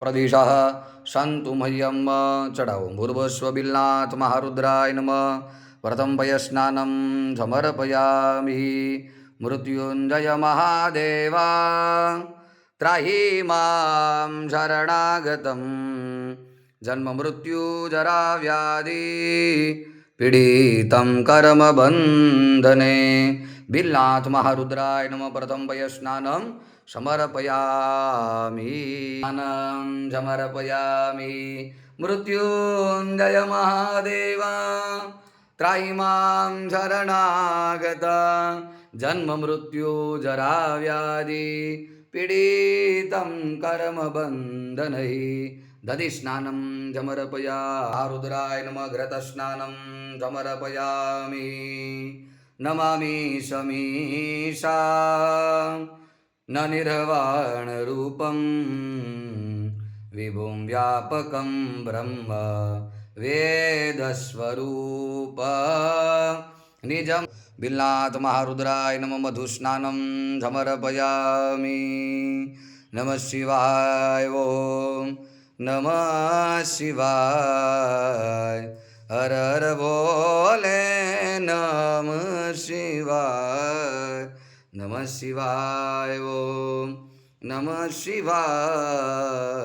प्रदिशः सन्तु मह्यं चढावो भूर्भुवस्व बिल्नाथ महारुद्राय नमः व्रतं पयस्नानं समर्पयामि मृत्युञ्जय महादेवा त्राहि मां शरणागतं जन्ममृत्युजराव्याधि पीडितं कर्मबन्धने बिल्नाथ महारुद्राय नमः व्रतं पयस्नानं समर्पयामि समर्पयामि मृत्युञ्जय महादेवा त्राहि मां शरणागता जन्म मृत्यु जरा व्याधि पीडितं कर्मबन्धनैः दधिस्नानं समर्पयामि रुद्राय नमः घृतस्नानं समर्पयामि नमामि समीशा न निर्वाणरूपं विभुं व्यापकं ब्रह्म वेदस्वरूप निजं बिल्नाथ महारुद्राय नमः मधुस्नानं समर्पयामि नमः शिवाय ओम नमः शिवाय हर हर बोले नमः शिवाय नमः शिवाय ओम नमः शिवाय।